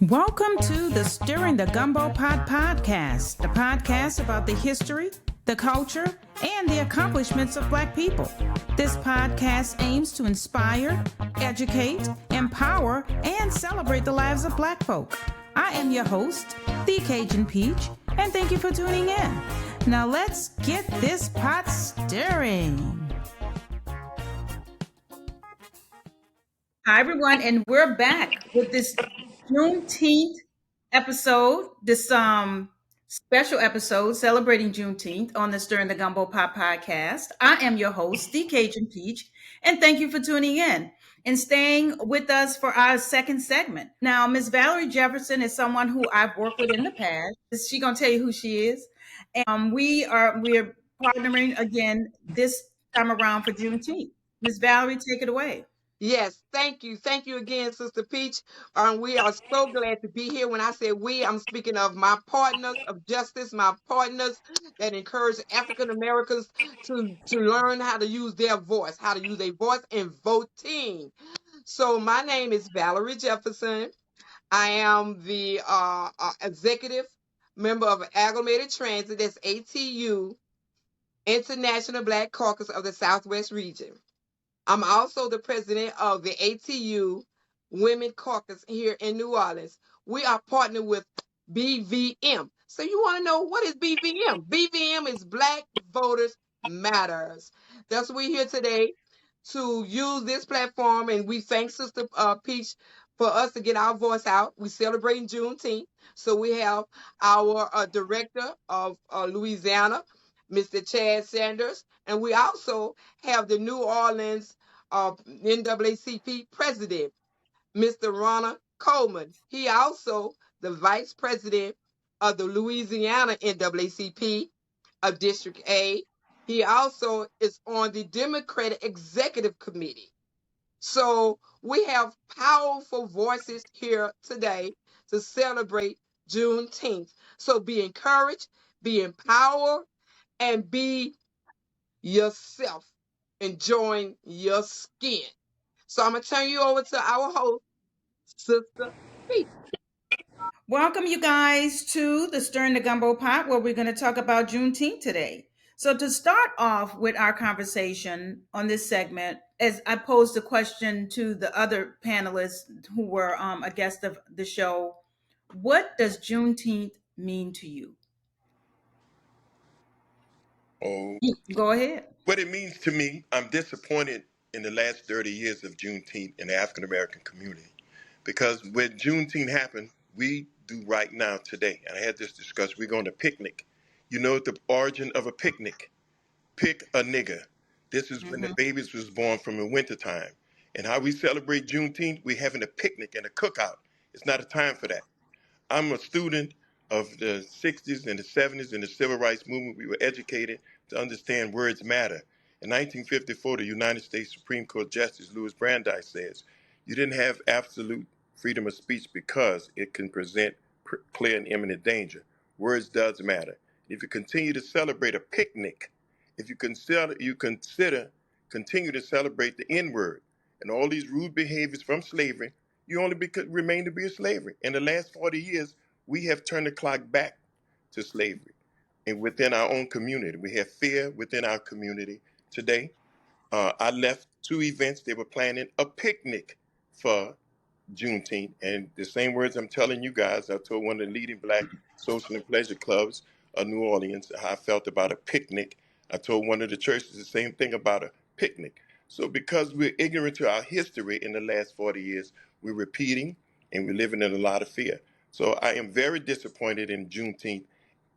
Welcome to the Stirring the Gumbo Pot podcast, the podcast about the history, the culture, and the accomplishments of Black people. This podcast aims to inspire, educate, empower, and celebrate the lives of Black folk. I am your host, the Cajun Peach, and thank you for tuning in. Now let's get this pot stirring. Hi, everyone, and we're back with this Juneteenth episode, this special episode celebrating Juneteenth on the Stirring the Gumbo Pot podcast. I am your host, the Cajun Peach, and thank you for tuning in and staying with us for our second segment. Now, Miss Valerie Jefferson is someone who I've worked with in the past. She's gonna tell you who she is, and we're partnering again this time around for Juneteenth. Miss Valerie, take it away. Yes, thank you. Thank you again, Sister Peach. We are so glad to be here. When I say we, I'm speaking of my partners of justice, my partners that encourage African Americans to learn how to use their voice, in voting. So my name is Valerie Jefferson. I am the executive member of Amalgamated Transit, that's ATU, International Black Caucus of the Southwest Region. I'm also the president of the ATU Women Caucus here in New Orleans. We are partnered with BVM. So you want to know, what is BVM? BVM is Black Voters Matters. That's what we're here today to use this platform, and we thank Sister Peach for us to get our voice out. We're celebrating Juneteenth. So we have our director of Louisiana, Mr. Chad Sanders, and we also have the New Orleans NAACP president, Mr. Ronald Coleman. He also the vice president of the Louisiana NAACP of District A. He also is on the Democratic Executive Committee. So we have powerful voices here today to celebrate Juneteenth. So be encouraged, be empowered, and be yourself, enjoying your skin. So I'm going to turn you over to our host, Sister Peach. Welcome, you guys, to the Stirring the Gumbo Pot, where we're going to talk about Juneteenth today. So to start off with our conversation on this segment, as I posed a question to the other panelists who were a guest of the show, what does Juneteenth mean to you? Oh, Go ahead. what it means to me, I'm disappointed in the last 30 years of Juneteenth in the African American community. Because when Juneteenth happened, we do right now today, and I had this discussion, we're going to picnic. You know the origin of a picnic? Pick a nigger. This is when the babies was born from the wintertime. And how we celebrate Juneteenth, we're having a picnic and a cookout. It's not a time for that. I'm a student of the 60s and the 70s in the civil rights movement. We were educated to understand words matter. In 1954, the United States Supreme Court Justice Louis Brandeis says, you didn't have absolute freedom of speech because it can present clear and imminent danger. Words does matter. If you continue to celebrate a picnic, if you continue to celebrate the N-word and all these rude behaviors from slavery, you only remain to be a slavery. In the last 40 years, we have turned the clock back to slavery. And within our own community, we have fear within our community. Today, I left 2 events. They were planning a picnic for Juneteenth. And the same words I'm telling you guys, I told one of the leading Black social and pleasure clubs of New Orleans how I felt about a picnic. I told one of the churches the same thing about a picnic. So because we're ignorant to our history in the last 40 years, we're repeating and we're living in a lot of fear. So I am very disappointed in Juneteenth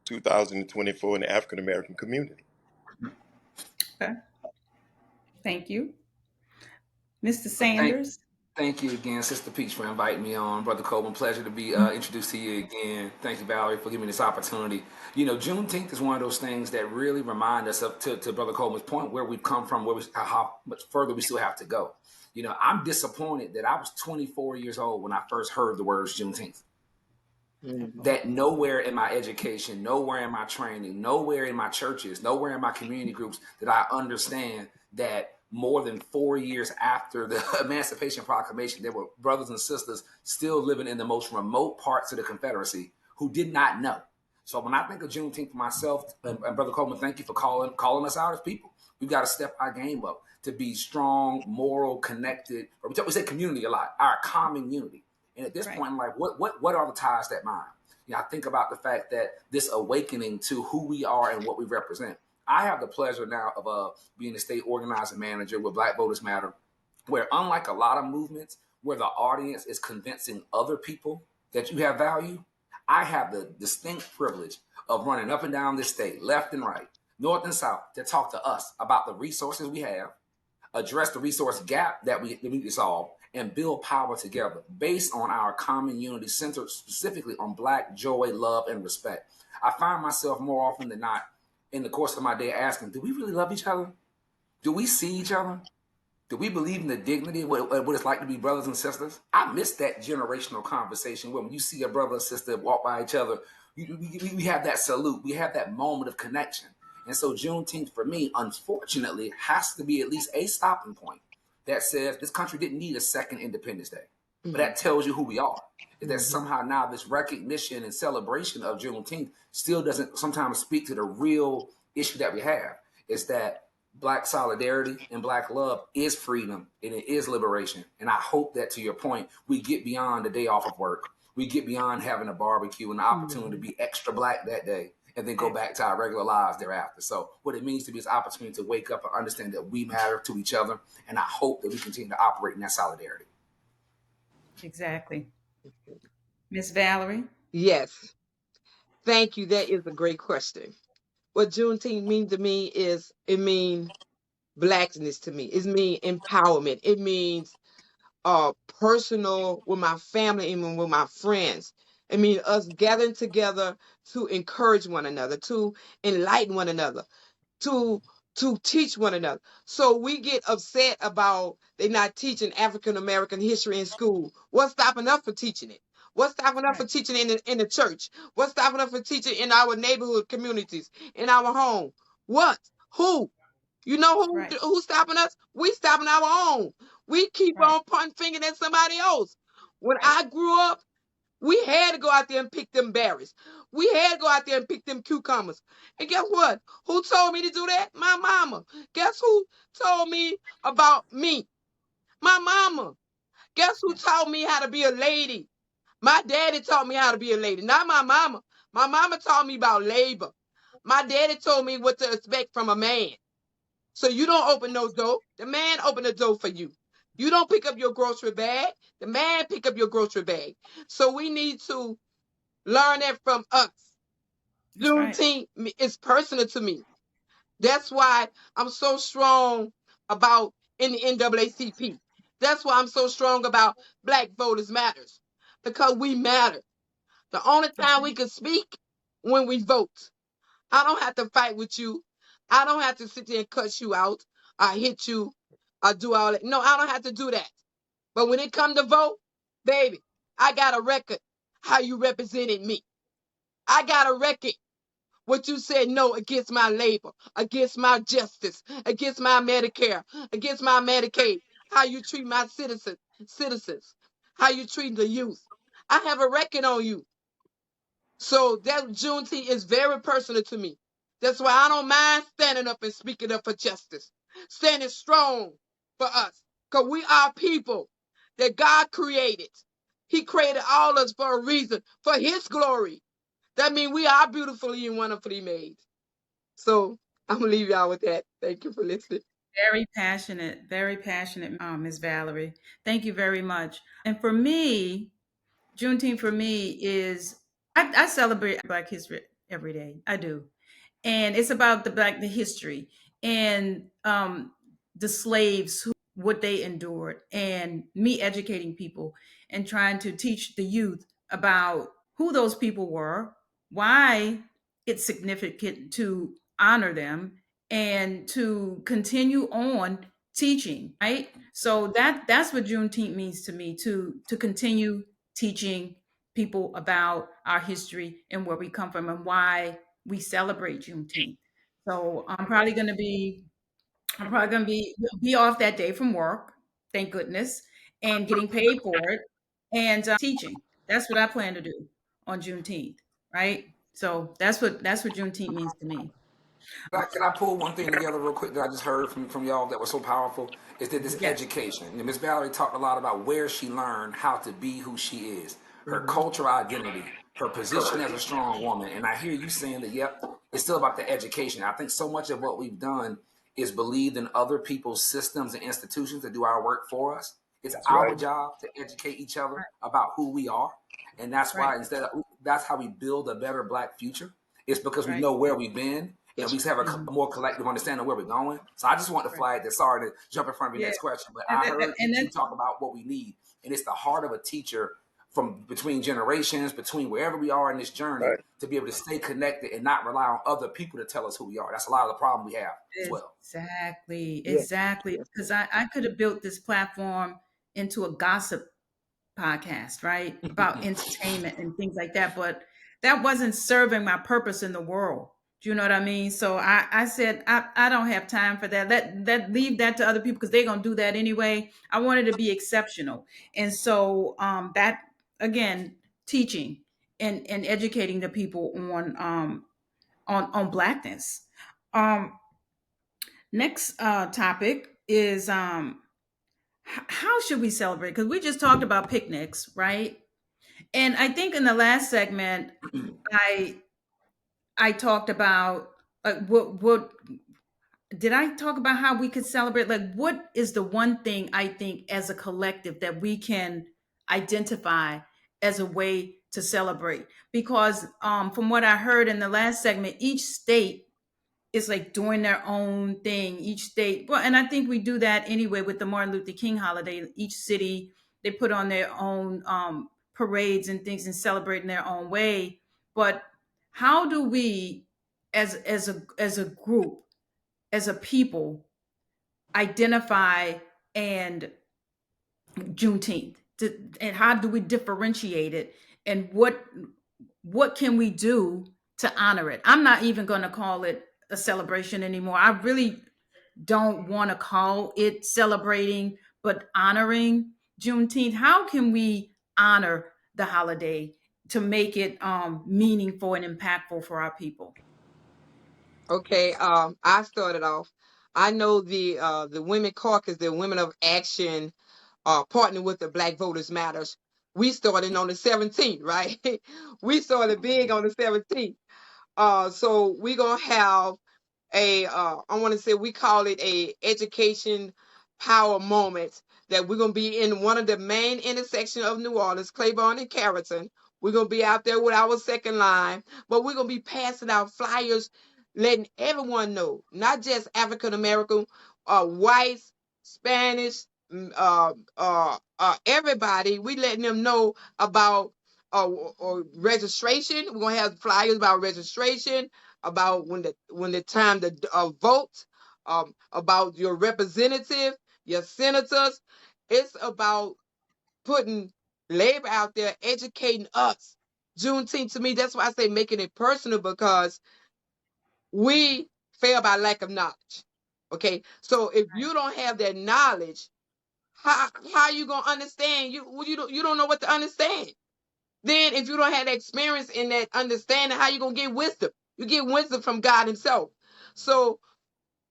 2024 in the African American community. Okay. Thank you. Mr. Sanders. Thank you again, Sister Peach, for inviting me on. Brother Coleman, pleasure to be introduced to you again. Thank you, Valerie, for giving me this opportunity. You know, Juneteenth is one of those things that really remind us of, to Brother Coleman's point, where we've come from, how much further we still have to go. You know, I'm disappointed that I was 24 years old when I first heard the words Juneteenth. That nowhere in my education, nowhere in my training, nowhere in my churches, nowhere in my community groups did I understand that more than 4 years after the Emancipation Proclamation, there were brothers and sisters still living in the most remote parts of the Confederacy who did not know. So when I think of Juneteenth for myself, and Brother Coleman, thank you for calling us out as people. We've got to step our game up to be strong, moral, connected, or we say community a lot, our common unity. And at this Right. point in life, what are the ties that bind? I think about the fact that this awakening to who we are and what we represent. I have the pleasure now of being a state organizing manager with Black Voters Matter, where unlike a lot of movements where the audience is convincing other people that you have value, I have the distinct privilege of running up and down this state, left and right, north and south, to talk to us about the resources we have, address the resource gap that we need to solve, and build power together based on our common unity centered specifically on Black joy, love, and respect. I find myself more often than not in the course of my day asking, do we really love each other? Do we see each other? Do we believe in the dignity of what it's like to be brothers and sisters? I miss that generational conversation where when you see a brother or sister walk by each other, we have that salute. We have that moment of connection. And so Juneteenth for me, unfortunately, has to be at least a stopping point that says this country didn't need a second Independence Day. But Mhm. that tells you who we are. Is that Mhm. somehow now this recognition and celebration of Juneteenth still doesn't sometimes speak to the real issue that we have. Is that Black solidarity and Black love is freedom and it is liberation. And I hope that, to your point, we get beyond the day off of work. We get beyond having a barbecue and the opportunity to Mhm. be extra Black that day and then go back to our regular lives thereafter. So what it means to be is opportunity to wake up and understand that we matter to each other. And I hope that we continue to operate in that solidarity. Exactly. Miss Valerie? Yes. Thank you. That is a great question. What Juneteenth means to me is it means blackness to me. It means empowerment. It means personal with my family and with my friends. It means us gathering together to encourage one another, to enlighten one another, to teach one another. So we get upset about they not teaching African American history in school. What's stopping us for teaching it? What's stopping us for Right. teaching it in the church? What's stopping us for teaching in our neighborhood communities, in our home? What? Who? You know Right. who's stopping us? We stopping our own. We keep Right. on pointing fingers at somebody else. When Right. I grew up, we had to go out there and pick them berries. We had to go out there and pick them cucumbers. And guess what? Who told me to do that? My mama. Guess who told me about me? My mama. Guess who Yeah. taught me how to be a lady? My daddy taught me how to be a lady, not my mama. My mama taught me about labor. My daddy told me what to expect from a man. So you don't open no door. The man open the door for you. You don't pick up your grocery bag. The man pick up your grocery bag. So we need to learn that from us. That's right. Juneteenth is personal to me. That's why I'm so strong about in the NAACP. That's why I'm so strong about Black Voters Matters because we matter. The only That's time we right. can speak when we vote. I don't have to fight with you. I don't have to sit there and cuss you out. I hit you. I do all that. No, I don't have to do that. But when it come to vote, baby, I got a record how you represented me. I got a record what you said no against my labor, against my justice, against my Medicare, against my Medicaid, how you treat my citizens, how you treat the youth. I have a record on you. So that Juneteenth is very personal to me. That's why I don't mind standing up and speaking up for justice, standing strong for us, because we are people that God created. He created all of us for a reason, for His glory. That means we are beautifully and wonderfully made. So I'm gonna leave y'all with that. Thank you for listening. Very passionate, Ms. Valerie. Thank you very much. And for me, Juneteenth for me is I celebrate Black History every day. I do, and it's about the history and the slaves who what they endured, and me educating people and trying to teach the youth about who those people were, why it's significant to honor them, and to continue on teaching. Right. So that's what Juneteenth means to me, to continue teaching people about our history and where we come from and why we celebrate Juneteenth. So I'm probably going to be I'm probably gonna be off that day from work, thank goodness, and getting paid for it, and teaching. That's what I plan to do on Juneteenth, right? So that's what Juneteenth means to me. Can I pull one thing together real quick that I just heard from y'all that was so powerful? Is that this Yes. education. And Miss Valerie talked a lot about where she learned how to be who she is, her Mhm. cultural identity, her position as a strong woman. And I hear you saying that, yep, it's still about the education. I think so much of what we've done is believed in other people's systems and institutions that do our work for us. It's That's our right. job to educate each other Right. about who we are. And that's Right. why that's how we build a better black future. It's because we Right. know where we've been and Yes. we have Mhm. a more collective understanding of where we're going. So I just want to Right. flag that. Sorry to jump in front of your Yeah. next question, but And, I and, heard you and two then talk about what we need, and it's the heart of a teacher from between generations, between wherever we are in this journey, Right. to be able to stay connected and not rely on other people to tell us who we are. That's a lot of the problem we have as well. exactly, Yes. exactly. Yes. Because I could have built this platform into a gossip podcast, right? About entertainment and things like that. But that wasn't serving my purpose in the world. Do you know what I mean? So I said, I don't have time for that. Leave that to other people because they're gonna do that anyway. I wanted to be exceptional. And so that again, teaching and educating the people on blackness. Um next topic is how should we celebrate? Because we just talked about picnics, right? And I think in the last segment, I I talked about like what did I talk about how we could celebrate? Like what is the one thing I think as a collective that we can identify as a way to celebrate? Because from what I heard in the last segment, each state is like doing their own thing, each state. Well, and I think we do that anyway with the Martin Luther King holiday. Each city, they put on their own parades and things and celebrate in their own way. But how do we as a group, as a people, identify and Juneteenth and how do we differentiate it and what can we do to honor it? I'm not even going to call it a celebration anymore. I really don't want to call it celebrating, but honoring Juneteenth. How can we honor the holiday to make it meaningful and impactful for our people? Okay. I started off. I know the Women Caucus, the Women of Action, partner with the Black Voters Matters. We started on the 17th, right? We started big on the 17th. So we're gonna have I want to say we call it a education power moment that we're gonna be in one of the main intersections of New Orleans, Claiborne and Carrollton. We're gonna be out there with our second line, but we're gonna be passing out flyers, letting everyone know, not just African American, whites, Spanish, everybody. We letting them know about or registration. We're gonna have flyers about registration, about when the time to vote, about your representative, your senators. It's about putting labor out there, educating us. Juneteenth to me, that's why I say making it personal because we fail by lack of knowledge. Okay, so if you don't have that knowledge, how you gonna understand? You don't know what to understand. Then if you don't have that experience in that understanding, how you gonna get wisdom? You get wisdom from God Himself. So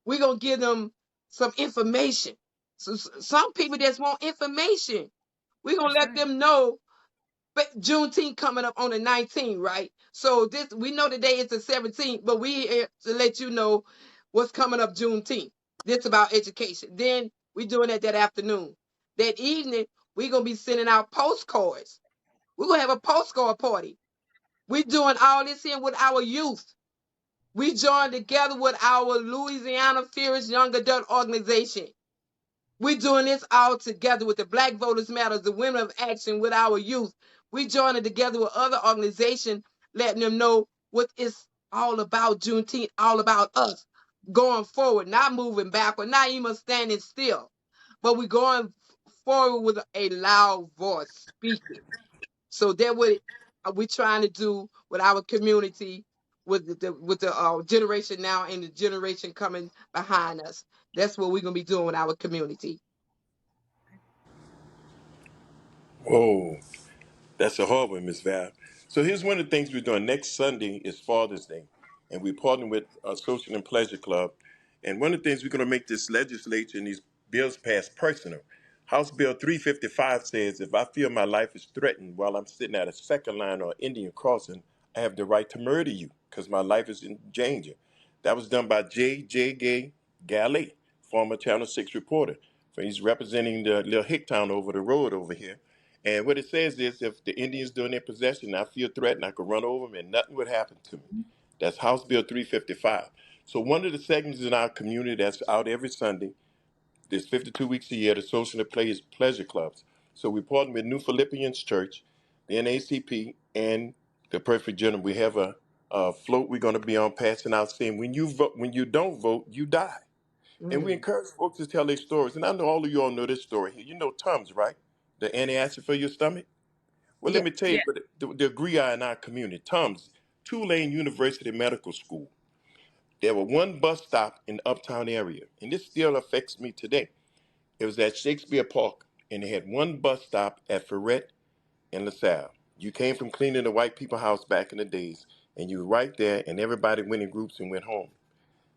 we're gonna give them some information. So some people just want information. We're gonna That's let right. them know. But Juneteenth coming up on the 19th, right? So this we know today it's the 17th, but we here to let you know what's coming up Juneteenth. This about education. Then we doing it that afternoon. That evening, we're gonna be sending out postcards. We're gonna have a postcard party. We doing all this here with our youth. We joined together with our Louisiana Fierce Young Adult Organization. We doing this all together with the Black Voters Matters, the Women of Action, with our youth. We joining together with other organizations, letting them know what it's all about. Juneteenth, all about us going forward, not moving backward, not even standing still, but we going forward with a loud voice speaking. So that what we trying to do with our community. with the generation now and the generation coming behind us. That's what we're gonna be doing with our community. Whoa. That's a hard one, Miss Val. So here's one of the things we're doing. Next Sunday is Father's Day, and we're partnering with Social and Pleasure Club. And one of the things we're going to make this legislature and these bills pass personal. House Bill 355 says if I feel my life is threatened while I'm sitting at a second line or Indian crossing, I have the right to murder you because my life is in danger. That was done by J. Gay Galley, former Channel 6 reporter. So he's representing the little hick town over the road over here. And what it says is if the Indians during their possession, I feel threatened, I could run over them and nothing would happen to me. That's House Bill 355. So one of the segments in our community that's out every Sunday, there's 52 weeks a year, the Social and Pleasure Clubs. So we partner with New Philippians Church, the NAACP, and the Perfect Gentleman. We have a float we're going to be on passing out saying, when you vote, when you don't vote, you die. And we Mm. encourage folks to tell their stories. And I know all of you all know this story here. You know Tums, right? The antacid for your stomach. Well, let Yeah. me tell you Yeah. what the agree are in our community. Tums, Tulane University Medical School. There were one bus stop in the uptown area, and this still affects me today. It was at Shakespeare Park, and they had one bus stop at Ferret and LaSalle. You came from cleaning the white people house back in the days, and you were right there, and everybody went in groups and went home.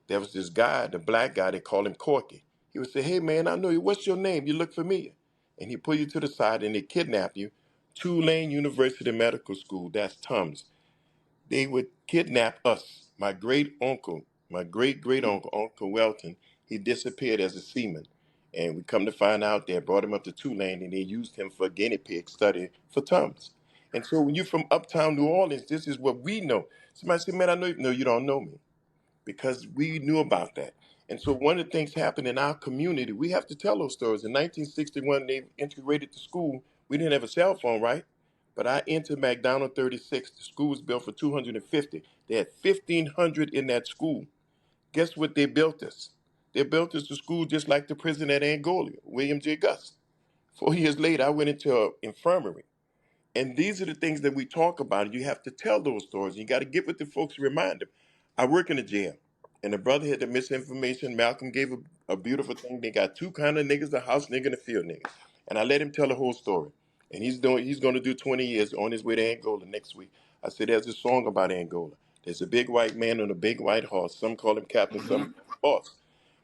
There was this guy, the black guy, they called him Corky. He would say, hey man, I know you. What's your name? You look familiar. And he pull you to the side and they kidnap you. Tulane University Medical School, that's Tums. They would kidnap us. My great uncle, my great great uncle, Uncle Welton, he disappeared as a seaman. And we come to find out they brought him up to Tulane and they used him for guinea pig study for Tums. And so when you're from uptown New Orleans, this is what we know. Somebody said, man, I know you. No, you don't know me because we knew about that. And so one of the things happened in our community, we have to tell those stories. In 1961, they integrated the school. We didn't have a cell phone, right? But I entered McDonald 36. The school was built for 250. They had 1,500 in that school. Guess what they built us? They built us a school just like the prison at Angola, William J. Gus. 4 years later, I went into an infirmary. And these are the things that we talk about. You have to tell those stories. You got to get with the folks and remind them. I work in a jail, and the brother had the misinformation. Malcolm gave a beautiful thing. They got two kind of niggas: a house nigga and a field nigga. And I let him tell the whole story. And he's going to do 20 years on his way to Angola next week. I said, there's a song about Angola. There's a big white man on a big white horse. Some call him captain, some boss.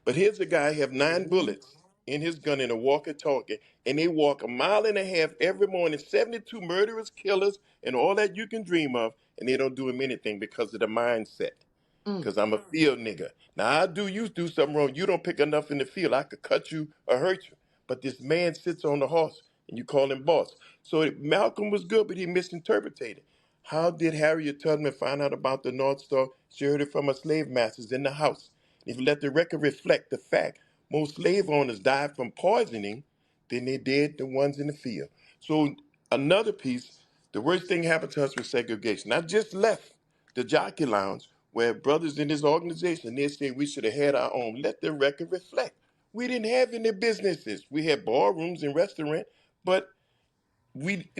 But here's a guy have 9 bullets in his gun in a walkie-talkie, and they walk a mile and a half every morning. 72 murderers, killers, and all that you can dream of, and they don't do him anything because of the mindset. Mm. Because I'm a field nigga. Now I do you do something wrong. You don't pick enough in the field. I could cut you or hurt you. But this man sits on the horse, and you call him boss. So Malcolm was good, but he misinterpreted. How did Harriet Tubman find out about the North Star? She heard it from her slave masters in the house. If you let the record reflect the fact, most slave owners died from poisoning than they did the ones in the field. So another piece, the worst thing happened to us was segregation. I just left the Jockey Lounge where brothers in this organization, they say we should have had our own. Let the record reflect. We didn't have any businesses. We had ballrooms and restaurants, but we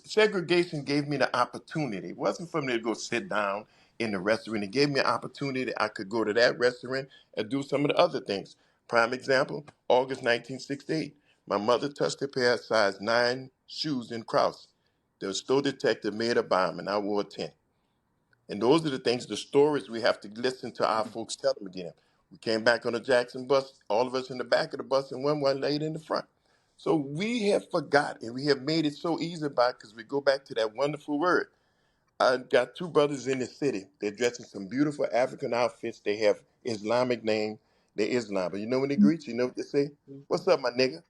segregation gave me the opportunity. It wasn't for me to go sit down in the restaurant. It gave me an opportunity. I could go to that restaurant and do some of the other things. Prime example, August 1968. My mother touched a pair of size 9 shoes in Kraus. The store detective made a bomb, and I wore a 10. And those are the things, the stories we have to listen to our folks tell them again. We came back on the Jackson bus, all of us in the back of the bus, and one lady in the front. So we have forgotten, we have made it so easy by because we go back to that wonderful word. I got 2 brothers in the city. They're dressed in some beautiful African outfits. They have Islamic name. They're Islam. But you know when they greet you, know what they say? What's up, my nigga?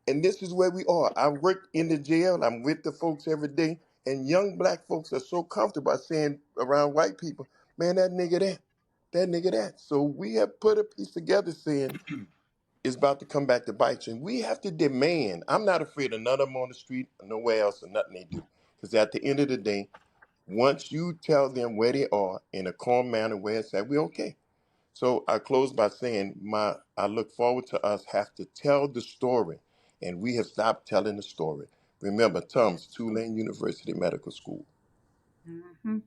And this is where we are. I work in the jail. I'm with the folks every day. And young black folks are so comfortable saying around white people, man, that nigga that, that nigga that. So we have put a piece together saying it's about to come back to bite you. And we have to demand. I'm not afraid of none of them on the street or nowhere else or nothing they do. Because at the end of the day, once you tell them where they are in a calm manner where it's at, we're okay. So I close by saying I look forward to us have to tell the story, and we have stopped telling the story. Remember, Tums, Tulane University Medical School. Mhm.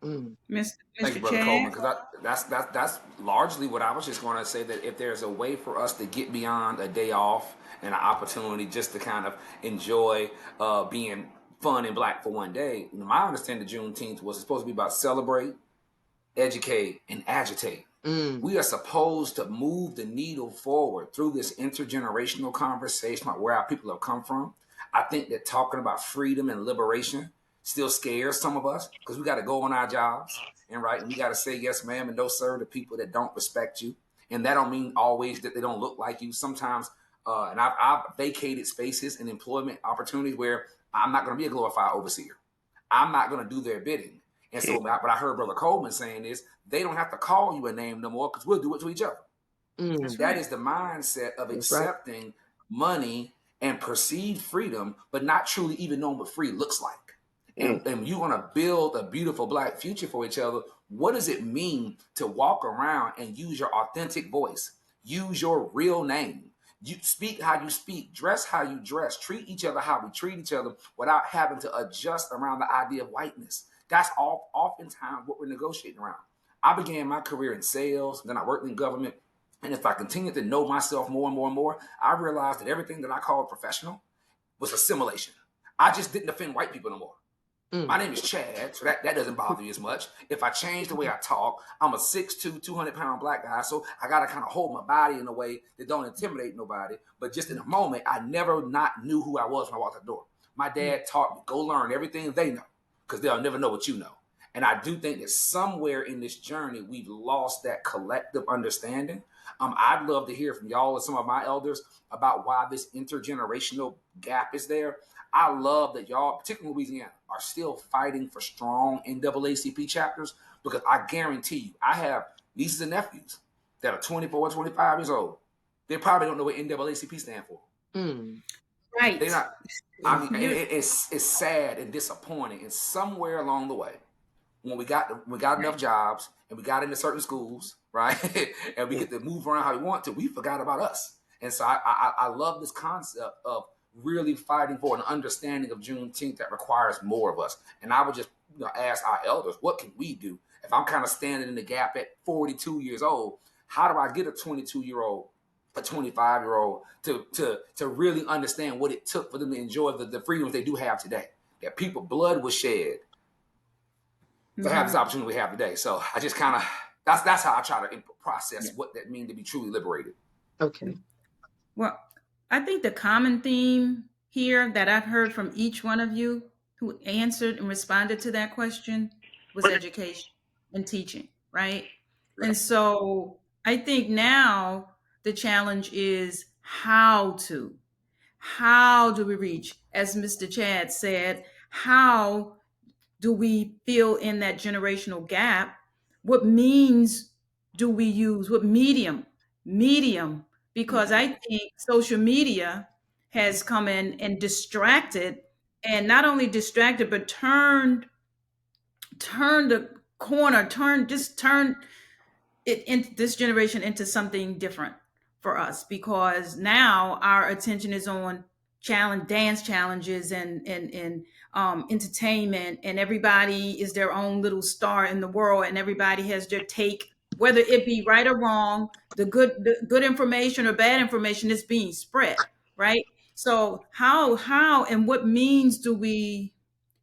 Mm. Thank you, Mr. Brother Chad. Coleman, because that's largely what I was just going to say, that if there's a way for us to get beyond a day off and an opportunity just to kind of enjoy being fun and black for one day, my understanding of Juneteenth was supposed to be about celebrate, educate, and agitate. Mm. We are supposed to move the needle forward through this intergenerational conversation about where our people have come from. I think that talking about freedom and liberation still scares some of us because we got to go on our jobs and right, and we got to say yes, ma'am, and no, sir, to people that don't respect you. And that don't mean always that they don't look like you. Sometimes, and I've vacated spaces and employment opportunities where I'm not going to be a glorified overseer. I'm not going to do their bidding. And so what I heard Brother Coleman saying is they don't have to call you a name no more because we'll do it to each other. Mm. That's That right. is the mindset of That's right. accepting money and perceived freedom, but not truly even knowing what free looks like. Mm. And you want to build a beautiful black future for each other. What does it mean to walk around and use your authentic voice? Use your real name. You speak how you speak, dress how you dress, treat each other how we treat each other without having to adjust around the idea of whiteness. That's oftentimes what we're negotiating around. I began my career in sales, then I worked in government. And if I continued to know myself more and more and more, I realized that everything that I called professional was assimilation. I just didn't offend white people no more. Mm. My name is Chad, so that doesn't bother you as much. If I change the way I talk, I'm a 6'2", 200-pound black guy, so I got to kind of hold my body in a way that don't intimidate nobody. But just in a moment, I never not knew who I was when I walked out the door. My dad taught me, go learn everything they know, because they'll never know what you know. And I do think that somewhere in this journey, we've lost that collective understanding. I'd love to hear from y'all and some of my elders about why this intergenerational gap is there. I love that y'all, particularly Louisiana, are still fighting for strong NAACP chapters, because I guarantee you, I have nieces and nephews that are 24, 25 years old. They probably don't know what NAACP stand for. Mm. They're Right. not. I mean, You it's sad and disappointing. And somewhere along the way, when we got enough jobs and we got into certain schools, right, and we Mm. get to move around how we want to, we forgot about us. And so I love this concept of really fighting for an understanding of Juneteenth that requires more of us. And I would just ask our elders, what can we do? If I'm kind of standing in the gap at 42 years old, how do I get a 22-year-old, a 25-year-old to really understand what it took for them to enjoy the freedoms they do have today? That people blood was shed to have this Mhm. opportunity we have today. So I just kind of that's how I try to process Yeah. what that means to be truly liberated. Okay. Well, I think the common theme here that I've heard from each one of you who answered and responded to that question was education and teaching, right? Right. And so I think now the challenge is how do we reach, as Mr. Chad said, how do we fill in that generational gap? What means do we use? What medium? Because Mm-hmm. I think social media has come in and distracted, and not only distracted, but turned the corner, turned it in this generation into something different for us, because now our attention is on dance challenges and entertainment, and everybody is their own little star in the world, and everybody has their take, whether it be right or wrong, the good information or bad information is being spread, right? So how and what means do we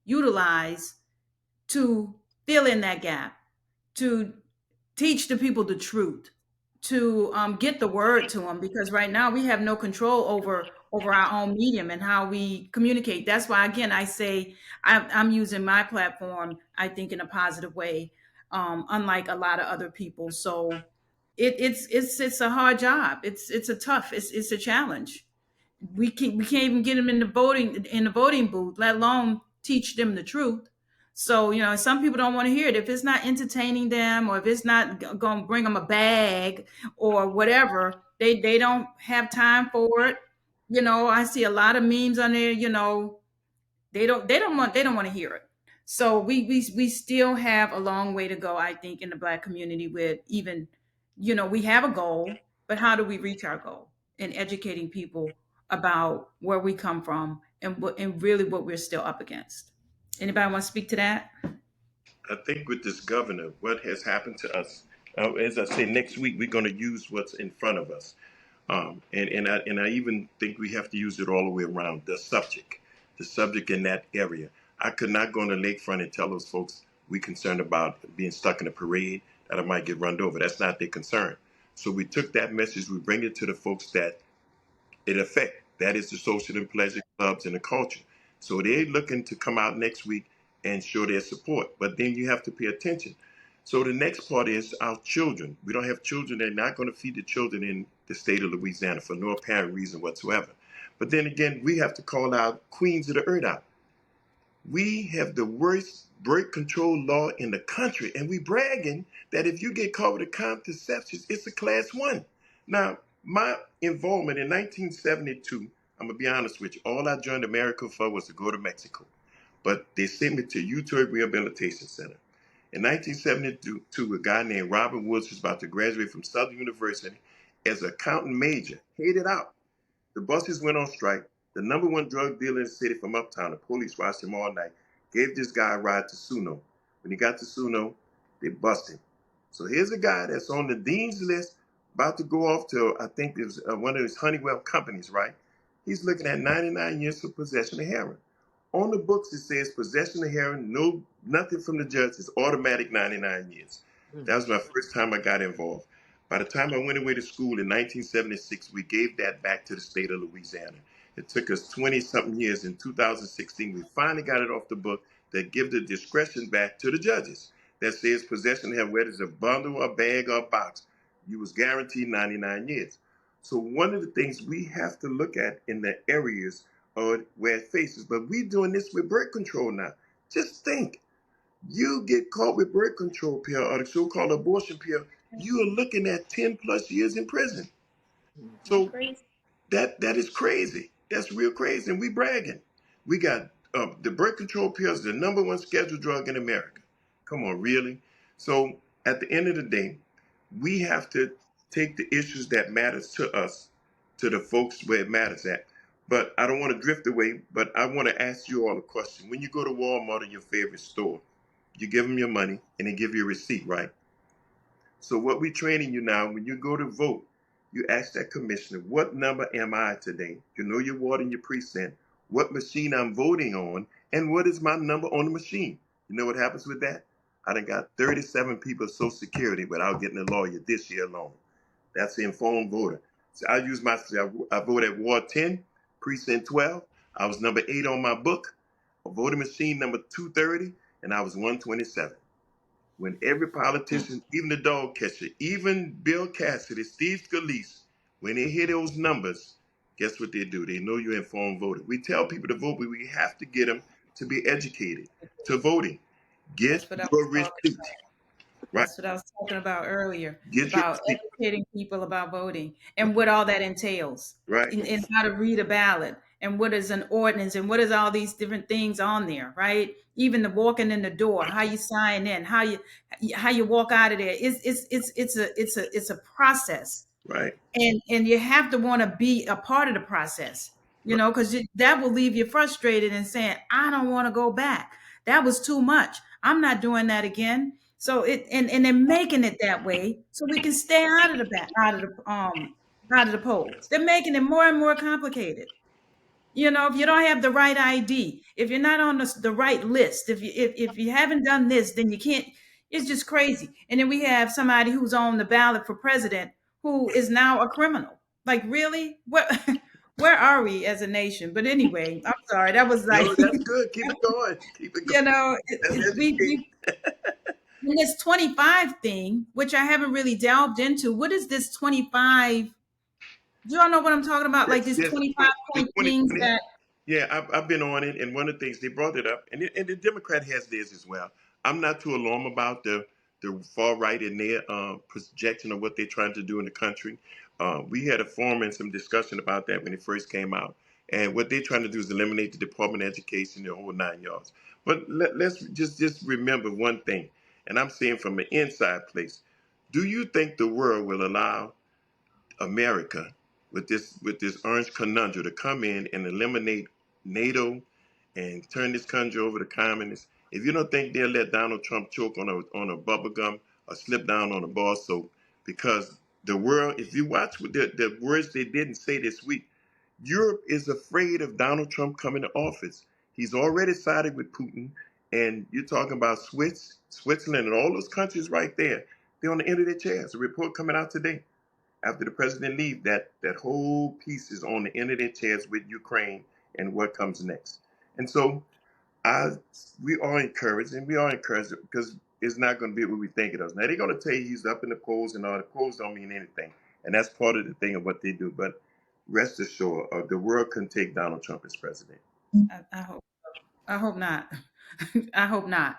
utilize to fill in that gap, to teach the people the truth, to get the word to them, because right now we have no control over our own medium and how we communicate. That's why, again, I say I'm using my platform, I think, in a positive way, unlike a lot of other people. So it's a hard job. It's a challenge. We can't even get them in the voting booth, let alone teach them the truth. So, some people don't want to hear it if it's not entertaining them, or if it's not going to bring them a bag or whatever. They don't have time for it. I see a lot of memes on there. They don't want to hear it. So we still have a long way to go, I think, in the Black community, with even, we have a goal, but how do we reach our goal in educating people about where we come from and really what we're still up against? Anybody want to speak to that? I think with this governor, what has happened to us, as I say, next week we're going to use what's in front of us. And I even think we have to use it all the way around the subject in that area. I could not go on the lakefront and tell those folks we concerned about being stuck in a parade that I might get run over. That's not their concern. So we took that message, we bring it to the folks that it affect. That is the social and pleasure clubs and the culture. So they're looking to come out next week and show their support. But then you have to pay attention. So the next part is our children. We don't have children. They're not going to feed the children in the state of Louisiana for no apparent reason whatsoever. But then again, we have to call out queens of the earth out. We have the worst birth control law in the country, and we bragging that if you get caught with a contraception, it's a class one. Now, my involvement in 1972, I'm gonna be honest with you, all I joined America for was to go to Mexico, but they sent me to Utah Rehabilitation Center. In 1972, a guy named Robert Woods was about to graduate from Southern University as an accountant major, headed out. The buses went on strike. The number one drug dealer in the city from uptown, the police watched him all night, gave this guy a ride to Suno. When he got to Suno, they busted him. So here's a guy that's on the dean's list, about to go off to, I think it was one of his Honeywell companies, right? He's looking at 99 years for possession of heroin. On the books, it says possession of heroin, no, nothing from the judge, is automatic 99 years. Mm. That was my first time I got involved. By the time I went away to school in 1976, we gave that back to the state of Louisiana. It took us 20 something years. In 2016, we finally got it off the book that give the discretion back to the judges. That says possession of whether it's a bundle, a bag, or a box, you was guaranteed 99 years. So one of the things we have to look at in the areas where it faces, but we're doing this with birth control now. Just think, you get caught with birth control pill or the so-called abortion pill, you are looking at 10 plus years in prison. That So crazy. that is crazy. That's real crazy. And we bragging. We got the birth control pills, the number one scheduled drug in America. Come on, really? So at the end of the day, we have to take the issues that matters to us to the folks where it matters at. But I don't want to drift away, but I want to ask you all a question. When you go to Walmart or your favorite store, you give them your money and they give you a receipt, right? So what we training you now, when you go to vote, you ask that commissioner, what number am I today? You know your ward and your precinct, what machine I'm voting on, and what is my number on the machine. You know what happens with that? I done got 37 people Social Security without getting a lawyer this year alone. That's the informed voter. So I vote at Ward 10, Precinct 12. I was number 8 on my book, a voting machine number 230, and I was 127. When every politician, even the dog catcher, even Bill Cassidy, Steve Scalise, when they hear those numbers, guess what they do? They know you're informed voter. We tell people to vote, but we have to get them to be educated to voting. Get That's what I was your talking receipt, right? That's what I was talking about earlier, Get your about receipt, educating people about voting and what all that entails, right? and how to read a ballot and what is an ordinance and what is all these different things on there, right? Even the walking in the door, how you sign in, how you walk out of there. It's a process, Right, and you have to want to be a part of the process, right, because that will leave you frustrated and saying, I don't want to go back, that was too much, I'm not doing that again. So and they're making it that way so we can stay out of the back, out of the polls. They're making it more and more complicated. If you don't have the right ID, if you're not on the right list, if you haven't done this, then you can't. It's just crazy. And then we have somebody who's on the ballot for president who is now a criminal. Like, really? What? Where are we as a nation? But anyway, I'm sorry. That was like, no, that's good. Keep it going. Keep it going. That's educated. we in this 25 thing, which I haven't really delved into. What is this 25? Do y'all know what I'm talking about? Like Yes, these yes. 25 The point things 2020. that. Yeah, I've been on it, and one of the things they brought it up, and the Democrat has theirs as well. I'm not too alarmed about the far right in their projection of what they're trying to do in the country. We had a forum and some discussion about that when it first came out, and what they're trying to do is eliminate the Department of Education, the whole 9 yards. But let's just remember one thing, and I'm saying from an inside place. Do you think the world will allow America with this orange conundrum to come in and eliminate NATO and turn this country over to communists? If you don't think they'll let Donald Trump choke on a bubble gum or slip down on a bar soap, because the world, if you watch the words they didn't say this week, Europe is afraid of Donald Trump coming to office. He's already sided with Putin, and you're talking about Switzerland, and all those countries right there. They're on the end of their chairs. A report coming out today after the president leaves, that whole piece is on the end of their chairs with Ukraine and what comes next. And so I we are encouraged, and we are encouraged because it's not going to be what we think it is. Now they're going to tell you he's up in the polls, and all the polls don't mean anything, and that's part of the thing of what they do. But rest assured, the world couldn't take Donald Trump as president. I hope. I hope not. I hope not.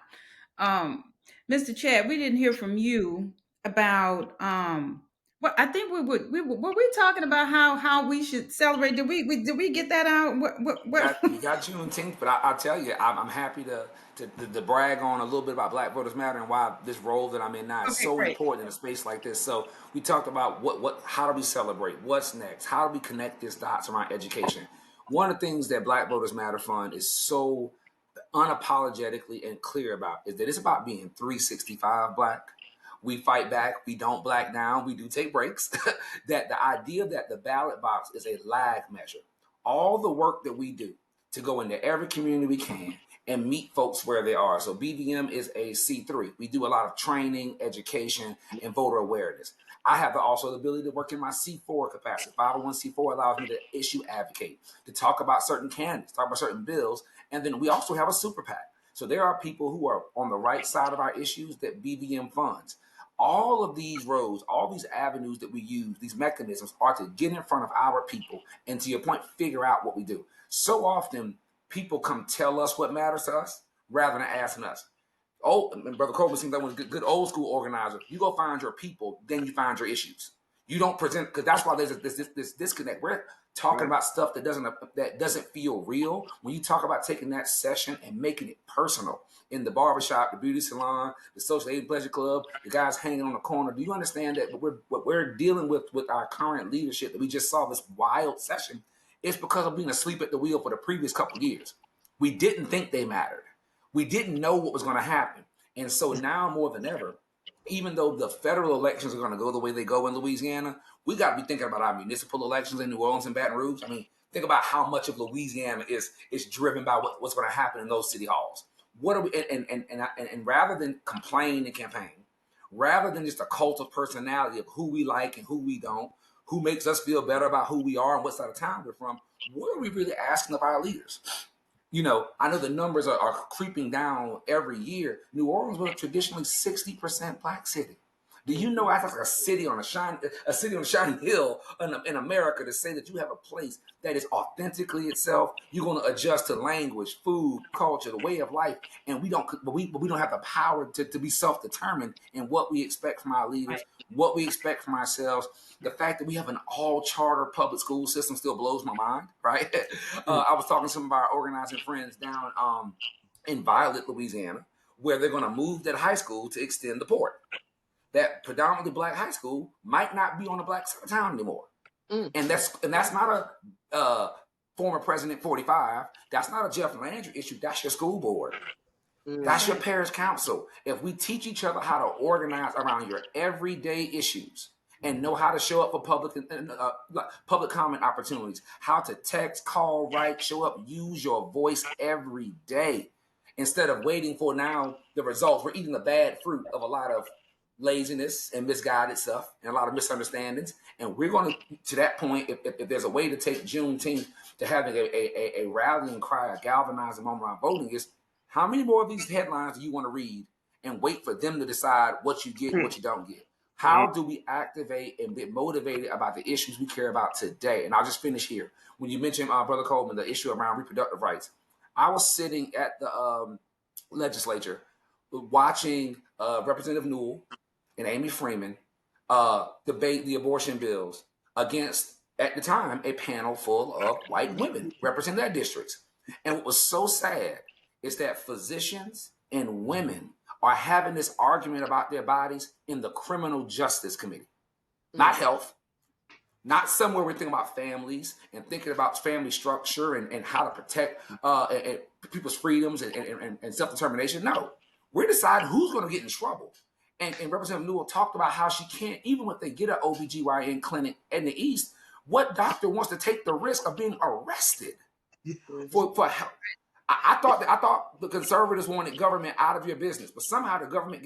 Um, Mr. Chad, we didn't hear from you about well, I think were we talking about how we should celebrate? Did we get that out? What You got Juneteenth, but I tell you, I'm happy to brag on a little bit about Black Voters Matter and why this role that I'm in now is Okay, so great. important in a space like this. So we talked about how do we celebrate, what's next, how do we connect these dots around education. One of the things that Black Voters Matter Fund is so unapologetically and clear about is that it's about being 365 Black. We fight back, we don't black down, we do take breaks. That the idea that the ballot box is a lag measure. All the work that we do to go into every community we can and meet folks where they are. So BVM is a C3. We do a lot of training, education, and voter awareness. I have also the ability to work in my C4 capacity. 501c4 allows me to issue advocate, to talk about certain candidates, talk about certain bills, and then we also have a super PAC. So there are people who are on the right side of our issues that BVM funds. All of these roads, all these avenues that we use, these mechanisms are to get in front of our people and, to your point, figure out what we do. So often people come tell us what matters to us rather than asking us. Oh, and Brother Coleman seems like one good old school organizer. You go find your people, then you find your issues. You don't present, because that's why there's this disconnect. We're talking about stuff that doesn't feel real. When you talk about taking that session and making it personal, in the barbershop, the beauty salon, the social aid pleasure club, the guys hanging on the corner, do you understand that what we're dealing with our current leadership that we just saw this wild session is because of being asleep at the wheel for the previous couple of years. We didn't think they mattered. We didn't know what was going to happen. And so now more than ever, even though the federal elections are going to go the way they go in Louisiana, we got to be thinking about our municipal elections in New Orleans and Baton Rouge. I mean, think about how much of Louisiana is driven by what's going to happen in those city halls. What are we? And rather than complain and campaign, rather than just a cult of personality of who we like and who we don't, who makes us feel better about who we are and what side of town we're from, what are we really asking of our leaders? I know the numbers are creeping down every year. New Orleans was a traditionally 60% Black city. Do you know that's like a city on a shining hill in America, to say that you have a place that is authentically itself? You're going to adjust to language, food, culture, the way of life, and we don't have the power to be self-determined in what we expect from our leaders, what we expect from ourselves. The fact that we have an all charter public school system still blows my mind, right? I was talking to some of our organizing friends down in Violet, Louisiana, where they're going to move that high school to extend the port. That predominantly Black high school might not be on the Black side of town anymore. Mm. And that's not a former President 45. That's not a Jeff Landry issue. That's your school board. That's your parish council. If we teach each other how to organize around your everyday issues and know how to show up for public comment opportunities, how to text, call, write, show up, use your voice every day, instead of waiting for now the results. We're eating the bad fruit of a lot of laziness and misguided stuff and a lot of misunderstandings. And we're going to that point, if there's a way to take Juneteenth to having a rallying cry, a galvanizing moment around voting, is how many more of these headlines do you want to read and wait for them to decide what you get and what you don't get? How do we activate and get motivated about the issues we care about today? And I'll just finish here. When you mentioned, Brother Coleman, the issue around reproductive rights, I was sitting at the legislature watching Representative Newell and Amy Freeman debate the abortion bills against, at the time, a panel full of white women representing their districts. And what was so sad is that physicians and women are having this argument about their bodies in the criminal justice committee, not health, not somewhere we're thinking about families and thinking about family structure and how to protect and people's freedoms and self-determination. No, we're deciding who's going to get in trouble. And Representative Newell talked about how she can't, even if they get an OBGYN clinic in the East, what doctor wants to take the risk of being arrested for help? I thought the conservatives wanted government out of your business, but somehow the government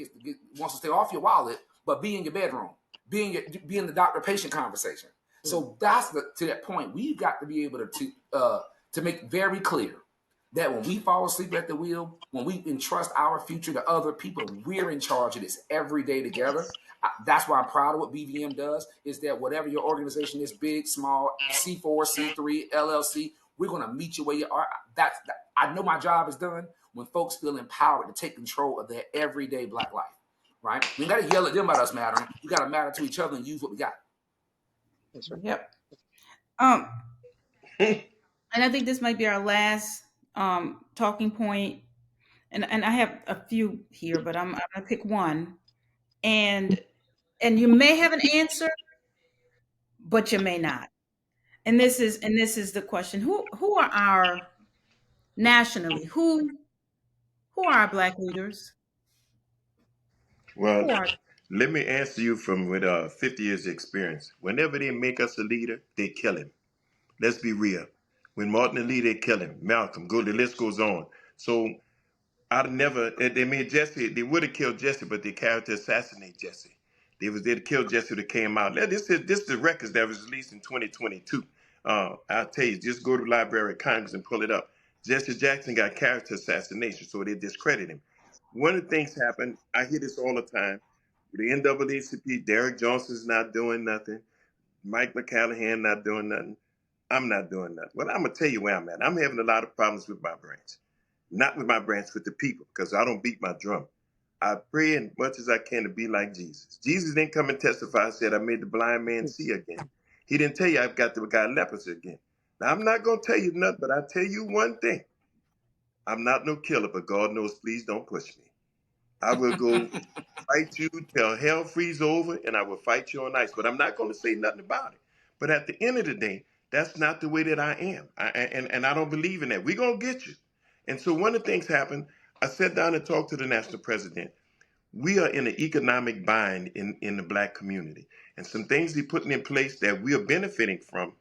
wants to stay off your wallet, but be in your bedroom, be in the doctor-patient conversation. So that's to that point. We've got to be able to make very clear that when we fall asleep at the wheel, when we entrust our future to other people, we're in charge of this every day together. That's why I'm proud of what BVM does, is that whatever your organization is, big, small, C4, C3, LLC, we're going to meet you where you are. I know my job is done when folks feel empowered to take control of their everyday Black life, right? We got to yell at them about us mattering. We got to matter to each other and use what we got. That's right. Yep. And I think this might be our last talking point. And I have a few here, but I'm gonna pick one. And you may have an answer, but you may not. And this is the question: who are our nationally? Who are our Black leaders? Well, Who are let me answer you from with 50 years experience. Whenever they make us a leader, they kill him. Let's be real. When Martin and Lee, they kill him. Malcolm, go. The list goes on. So I'd never. They made Jesse. They would have killed Jesse, but they character assassinate Jesse. They was there to kill Jesse that came out. This is the records that was released in 2022. I'll tell you, just go to the Library of Congress and pull it up. Jesse Jackson got character assassination, so they discredit him. One of the things happened. I hear this all the time. The NAACP, Derek Johnson's not doing nothing. Mike McCallahan not doing nothing. I'm not doing nothing. Well, I'm gonna tell you where I'm at. I'm having a lot of problems with my branch, not with my branch, with the people, because I don't beat my drum. I pray as much as I can to be like Jesus. Jesus didn't come and testify. Said I made the blind man see again. He didn't tell you I've got the guy leprosy again. Now I'm not gonna tell you nothing, but I tell you one thing: I'm not no killer, but God knows. Please don't push me. I will go fight you till hell freeze over, and I will fight you on ice. But I'm not going to say nothing about it. But at the end of the day, that's not the way that I am. And I don't believe in that. We're going to get you. And so one of the things happened, I sat down and talked to the national president. We are in an economic bind in the Black community. And some things they're putting in place that we are benefiting from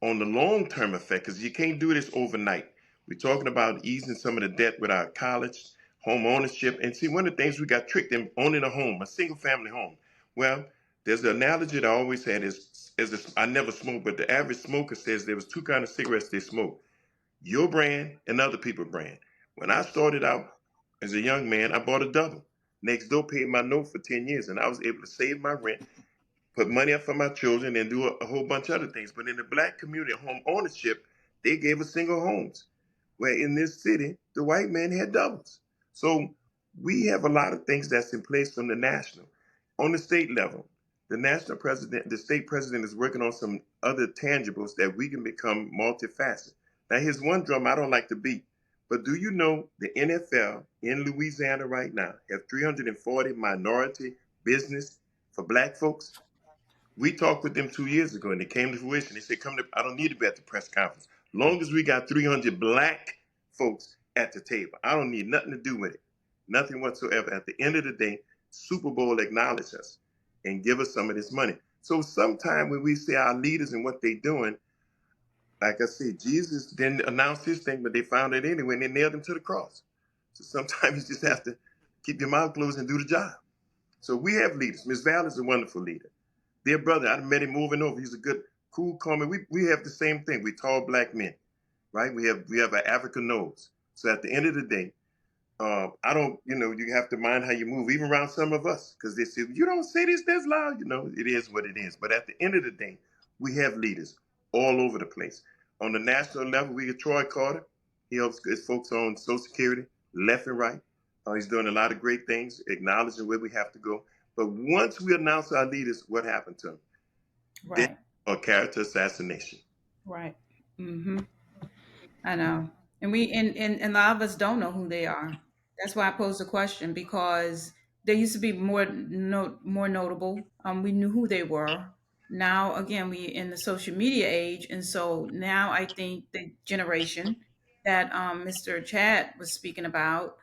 on the long-term effect, because you can't do this overnight. We're talking about easing some of the debt with our college, home ownership. And see, one of the things we got tricked in owning a home, a single-family home. Well, there's an analogy that I always had I never smoked, but the average smoker says there was two kinds of cigarettes they smoke: your brand and other people's brand. When I started out as a young man, I bought a double. Next door paid my note for 10 years, and I was able to save my rent, put money up for my children, and do a whole bunch of other things. But in the Black community, home ownership, they gave us single homes, where in this city, the white man had doubles. So we have a lot of things that's in place from the national. On the state level, the state president is working on some other tangibles that we can become multifaceted. Now, here's one drum I don't like to beat. But do you know the NFL in Louisiana right now have 340 minority business for Black folks? We talked with them 2 years ago, and they came to fruition. They said, I don't need to be at the press conference. Long as we got 300 Black folks at the table, I don't need nothing to do with it. Nothing whatsoever. At the end of the day, Super Bowl acknowledge us and give us some of this money. So sometime when we see our leaders and what they're doing, like I said, Jesus didn't announce his thing, but they found it anyway, and they nailed him to the cross. So sometimes you just have to keep your mouth closed and do the job. So we have leaders. Miss Val is a wonderful leader. Dear brother, I met him moving over. He's a good, cool, calm. We have the same thing. We tall Black men, right? We have an African nose. So at the end of the day, I don't, you have to mind how you move, even around some of us, because they say, you don't say this, that's loud. It is what it is. But at the end of the day, we have leaders all over the place. On the national level, we get Troy Carter. He helps his folks on Social Security, left and right. He's doing a lot of great things, acknowledging where we have to go. But once we announce our leaders, what happened to them? right? A character assassination. Right. Mm-hmm. I know. And a lot of us don't know who they are. That's why I posed the question, because they used to be more notable. We knew who they were. Now again, we in the social media age, and so now I think the generation that Mr. Chad was speaking about,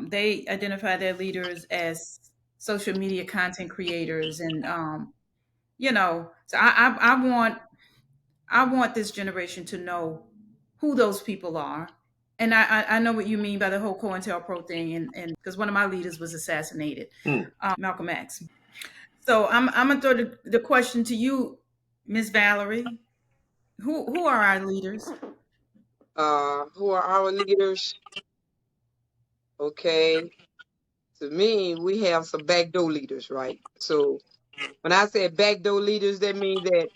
they identify their leaders as social media content creators, and so I want this generation to know who those people are. And I know what you mean by the whole COINTELPRO thing, and because one of my leaders was assassinated, Mm. Malcolm X. So I'm gonna throw the question to you, Miss Valerie. Who are our leaders? Who are our leaders? Okay. To me, we have some backdoor leaders, right? So when I say backdoor leaders, that means that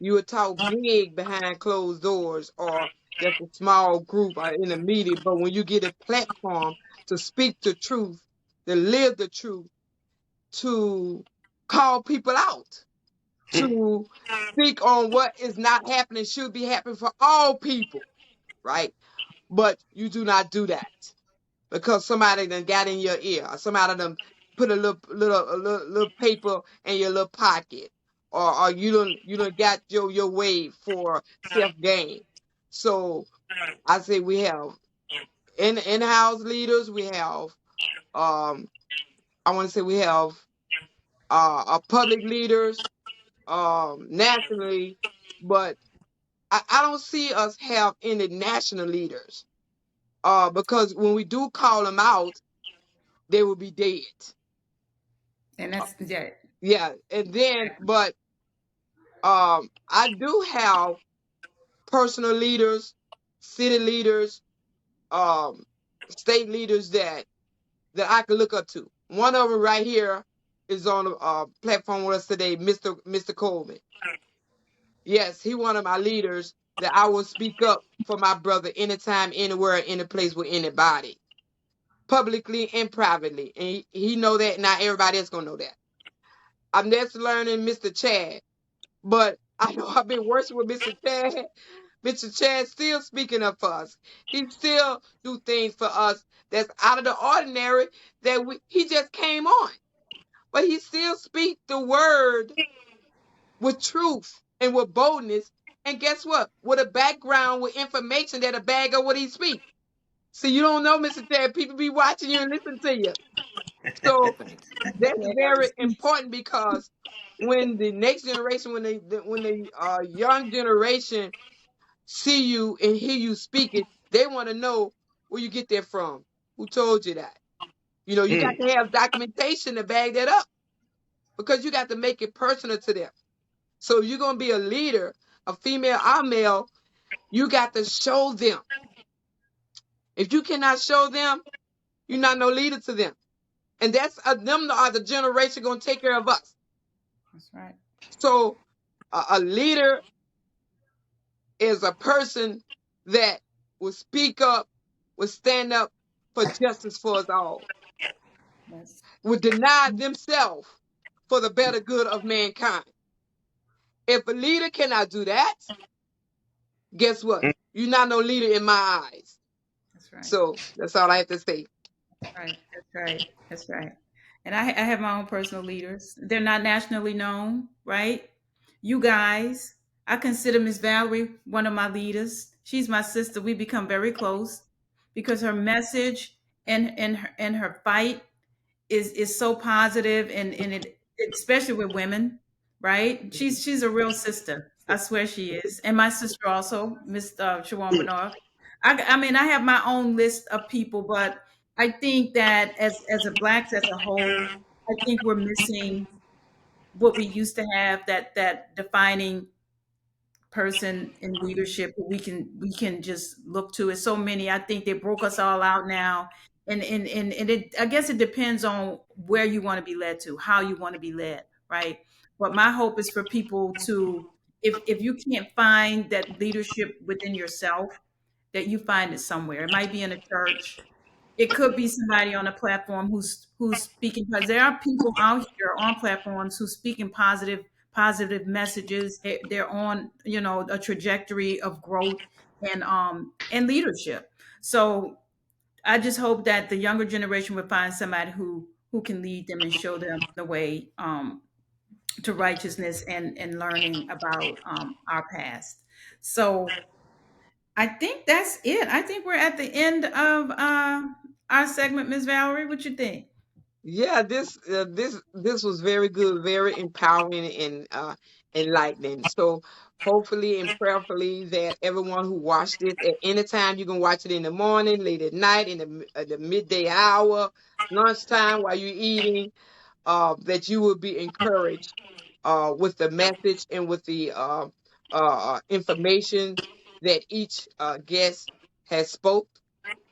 you would talk big behind closed doors or just a small group or in a meeting. But when you get a platform to speak the truth, to live the truth, to call people out, to speak on what is not happening, should be happening for all people, right? But you do not do that because somebody done got in your ear, or somebody done put a little paper in your little pocket, or you done got your way for self gain. So I say we have in-house leaders. We have I want to say we have public leaders nationally, but I don't see us have any national leaders. Because when we do call them out, they will be dead. And Uh, that's yeah. yeah, and then but I do have personal leaders, city leaders, um state leaders that I can look up to. One of them right here is on the platform with us today, Mr. Coleman. Yes, he one of my leaders that I will speak up for my brother anytime, anywhere, any place with anybody, publicly and privately. And he know that, not everybody else gonna know that. I'm just learning Mr. Chad, but I know I've been working with Mr. Chad. Mr. Chad still speaking up for us. He still do things for us that's out of the ordinary that he just came on. But he still speak the word with truth and with boldness. And guess what? With a background with information that a bag of what he speak. So you don't know, Mr. Chad. People be watching you and listening to you. So Thanks. that's very Yes. important because when the next generation, when the young generation see you and hear you speaking, they want to know where you get that from. Who told you that? You got Mm. to have documentation to back that up because you got to make it personal to them. So if you're gonna be a leader, a female or male, you got to show them. If you cannot show them, you're not no leader to them. And that's them are the generation gonna take care of us. That's right. So a leader is a person that will speak up, will stand up for justice for us all, Yes. will deny themselves for the better good of mankind. If a leader cannot do that, guess what? Mm. You're not no leader in my eyes. That's right. So that's all I have to say. Right. That's right. That's right. And I have my own personal leaders. They're not nationally known, right? You guys, I consider Miss Valerie one of my leaders. She's my sister. We become very close because her message and her fight is so positive, and it especially with women, right? She's a real sister. I swear she is. And my sister also, Miss Shawan Mm. Bernard. I mean, I have my own list of people, but I think that as a blacks as a whole, I think we're missing what we used to have, that defining person in leadership who we can just look to. It's so many. I think they broke us all out now. And it, I guess it depends on where you want to be led to, how you want to be led, right? But my hope is for people to, if you can't find that leadership within yourself, that you find it somewhere. It might be in a church. It could be somebody on a platform who's speaking, because there are people out here on platforms who's speaking positive messages. They're on, a trajectory of growth and leadership. So I just hope that the younger generation would find somebody who can lead them and show them the way, to righteousness and learning about our past. So I think that's it. I think we're at the end of our segment, Miss Valerie. What you think? Yeah, this was very good, very empowering and enlightening. So hopefully and prayerfully that everyone who watched this at any time, you can watch it in the morning, late at night, in the midday hour, lunchtime while you're eating, that you will be encouraged with the message and with the information that each guest has spoke.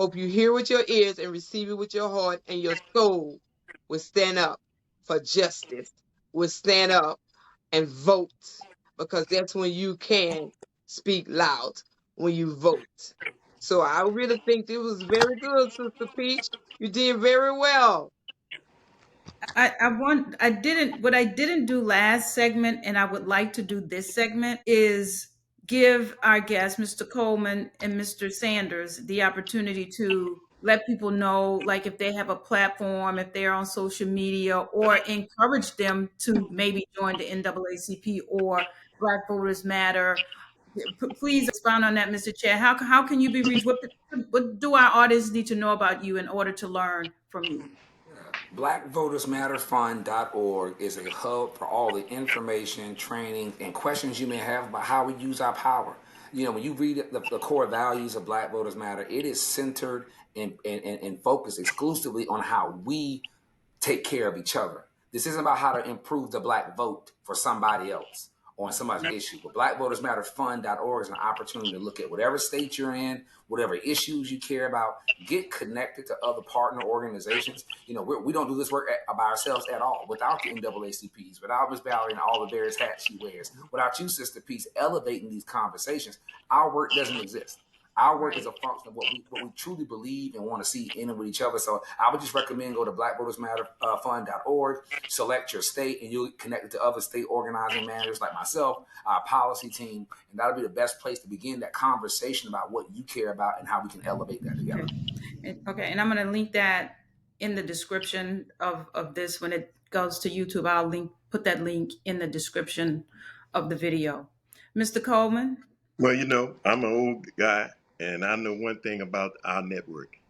Hope you hear with your ears and receive it with your heart, and your soul will stand up for justice, will stand up and vote, because that's when you can speak loud, when you vote. So I really think it was very good, Sister Peach. You did very well. I didn't what I didn't do last segment, and I would like to do this segment, is give our guests, Mr. Coleman and Mr. Sanders, the opportunity to let people know, like if they have a platform, if they're on social media, or encourage them to maybe join the NAACP or Black Voters Matter. Please expound on that, Mr. Chair. How can you be reached? What do our audience need to know about you in order to learn from you? BlackVotersMatterFund.org is a hub for all the information, training, and questions you may have about how we use our power. You know, when you read the core values of Black Voters Matter, it is centered and focused exclusively on how we take care of each other. This isn't about how to improve the black vote for somebody else on somebody's issue. But BlackVotersMatterFund.org is an opportunity to look at whatever state you're in, whatever issues you care about, get connected to other partner organizations. You know, we don't do this work by ourselves at all. Without the NAACPs, without Ms. Valerie and all the various hats she wears, without you, Sister Peace, elevating these conversations, our work doesn't exist. Our work is a function of what we truly believe and want to see in and with each other. So I would just recommend go to BlackVotersMatterFund.org, select your state, and you'll connect to other state organizing managers like myself, our policy team, and that'll be the best place to begin that conversation about what you care about and how we can elevate that together. Okay, and I'm going to link that in the description of this when it goes to YouTube. I'll put that link in the description of the video. Mr. Coleman, Well, I'm an old guy, and I know one thing about our network.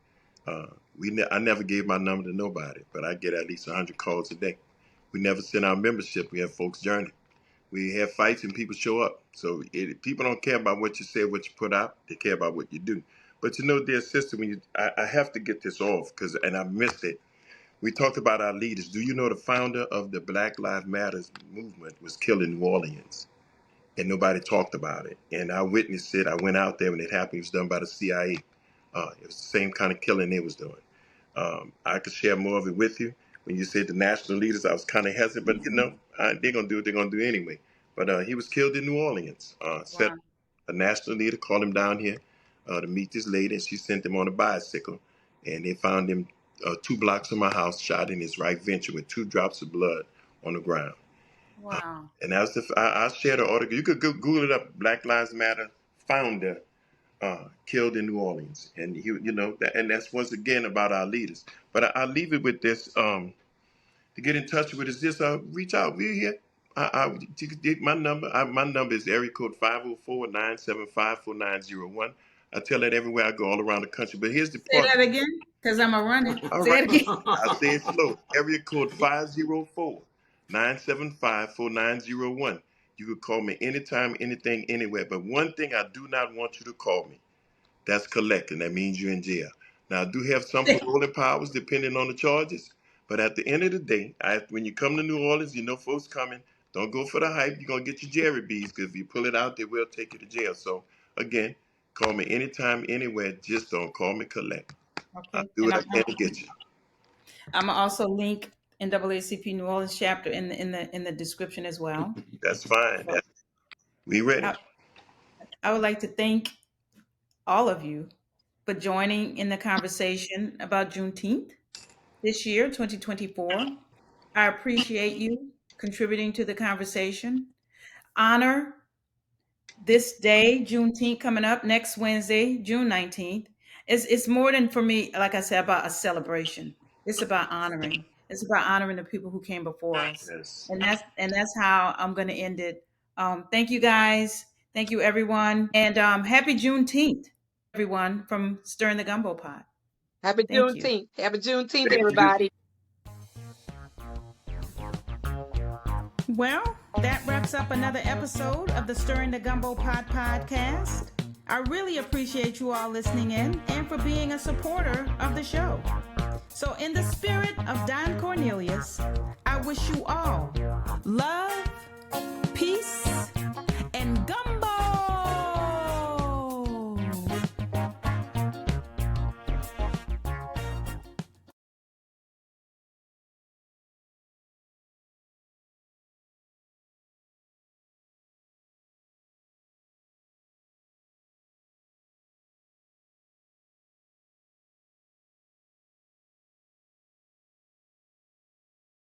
I never gave my number to nobody, but I get at least 100 calls a day. We never send our membership. We have folks journey. We have fights and people show up. So people don't care about what you say, what you put out. They care about what you do. But dear sister, I have to get this off and I missed it. We talked about our leaders. Do you know the founder of the Black Lives Matters movement was killed in New Orleans? And nobody talked about it. And I witnessed it. I went out there when it happened. It was done by the CIA. It was the same kind of killing they was doing. I could share more of it with you. When you said the national leaders, I was kind of hesitant, but they're gonna do what they're gonna do anyway. But he was killed in New Orleans. Set wow, a national leader called him down here to meet this lady, and she sent him on a bicycle, and they found him 2 blocks from my house, shot in his right ventricle with 2 drops of blood on the ground. wow. And that was I shared an article. You could Google it up. Black Lives Matter founder killed in New Orleans, and and that's once again about our leaders. But I'll leave it with this. To get in touch with us, just reach out. We're here. You can get my number. My number is area code 504-975-4901. I tell that everywhere I go, all around the country. But here's the Say part. that again, because I'm gonna run it. All Say right, it again. I say it slow. Area code 504-975-4901. You could call me anytime, anything, anywhere. But one thing I do not want you to call me. That's collecting. That means you're in jail. Now, I do have some paroling powers depending on the charges. But at the end of the day, when you come to New Orleans, you know folks coming. Don't go for the hype. You're going to get your Jerry B's because if you pull it out, they will take you to jail. So, again, call me anytime, anywhere. Just don't call me collect. I'll Okay, do and what I can to get you. I'm gonna also link NAACP New Orleans chapter in the description as well. That's fine. So We ready. I, I would like to thank all of you for joining in the conversation about Juneteenth this year, 2024. I appreciate you contributing to the conversation. Honor this day, Juneteenth, coming up next Wednesday, June 19th. It's more than, for me, like I said, about a celebration. It's about honoring. It's about honoring the people who came before us. Yes. And that's how I'm going to end it. Thank you guys. Thank you everyone. And happy Juneteenth, everyone from Stirring the Gumbo Pot. Happy Thank you. Juneteenth. Happy Juneteenth, Thank you. everybody. Well, that wraps up another episode of the Stirring the Gumbo Pot podcast. I really appreciate you all listening in and for being a supporter of the show. So in the spirit of Don Cornelius, I wish you all love,